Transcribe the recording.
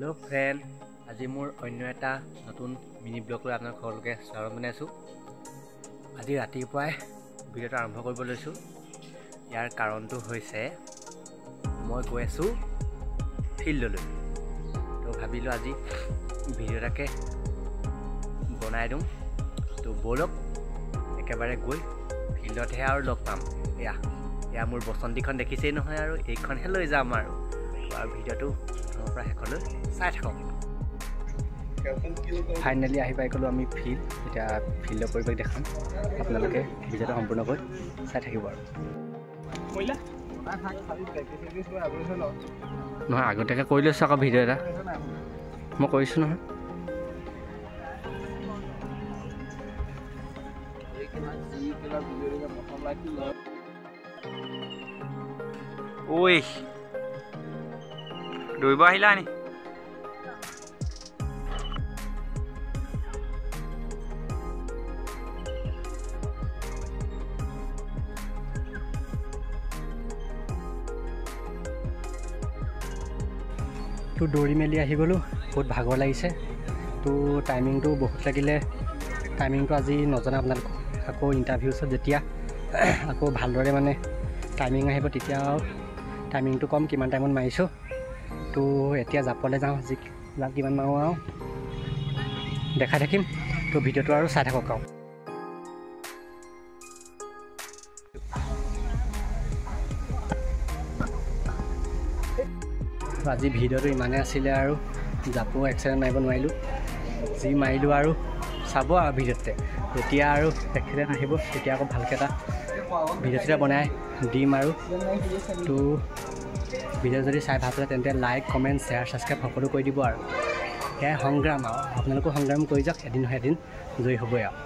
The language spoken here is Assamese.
हेलो फ्रेंड আজি মোৰ অন্য এটা নতুন মিনি ব্লগ লৈ আপোনাক সকলোকে স্বাগতম জনাইছো। আজি ৰাতিপুৱাই ভিডিঅ'টো আৰম্ভ কৰিব লৈছো। ইয়াৰ কাৰণটো হৈছে মই গৈ আছো ফিল্ডলৈ। তো ভাবিলো আজি ভিডিঅ' এটাকে বনাই দিওঁ। তো বলক একেবাৰে গৈ ফিল্ডতহে আৰু লগ পাম। এয়া মোৰ বসন্তীখন দেখিছেই নহয়, আৰু এইখনহে লৈ যাম আৰু ভিডিঅ'টো প্ৰথমৰ পৰা শেষলৈ চাই থাকক। ফাইনেলি আহি পাই গ'লোঁ আমি ফিল্ড। এতিয়া ফিল্ডৰ পৰিৱেশ দেখাম, আপোনালোকে ভিডিঅ'টো সম্পূৰ্ণকৈ চাই থাকিব। আৰু নহয় আগতীয়াকৈ কৰি লৈছোঁ আকৌ ভিডিঅ' এটা মই কৰিছোঁ নহয়। ঐ দৌৰিব আহিলা নি? তো দৌৰি মেলি আহি গ'লোঁ, বহুত ভাগৰ লাগিছে। তো টাইমিংটো বহুত লাগিলে, টাইমিংটো আজি নজনা আপোনালোকক। আকৌ ইণ্টাৰভিউছত যেতিয়া আকৌ ভালদৰে মানে টাইমিং আহিব তেতিয়া টাইমিংটো কম কিমান টাইমত মাৰিছোঁ। তো এতিয়া জাপলৈ যাওঁ, জাপ কিমান মাৰোঁ আৰু দেখাই থাকিম। তো ভিডিঅ'টো আৰু চাই থাকক। আৰু আজি ভিডিঅ'টো ইমানেই আছিলে, আৰু জাপো এক্সিডেণ্ট মাৰিব নোৱাৰিলোঁ। যি মাৰিলোঁ আৰু চাব আৰু ভিডিঅ'তে। যেতিয়া আৰু এক্সিডেণ্ট আহিব তেতিয়া আকৌ ভালকৈ এটা ভিডিঅ' বনাই দিম। আৰু তো ভিডিঅ' যদি চাই ভাল পালে তেন্তে লাইক কমেণ্ট শ্বেয়াৰ ছাবস্ক্ৰাইব সকলো কৰি দিব। আৰু সেয়াই সংগ্ৰাম, আৰু আপোনালোকেও সংগ্ৰাম কৰি যাওক, এদিন নহয় এদিন জয়ী হ'বই আৰু।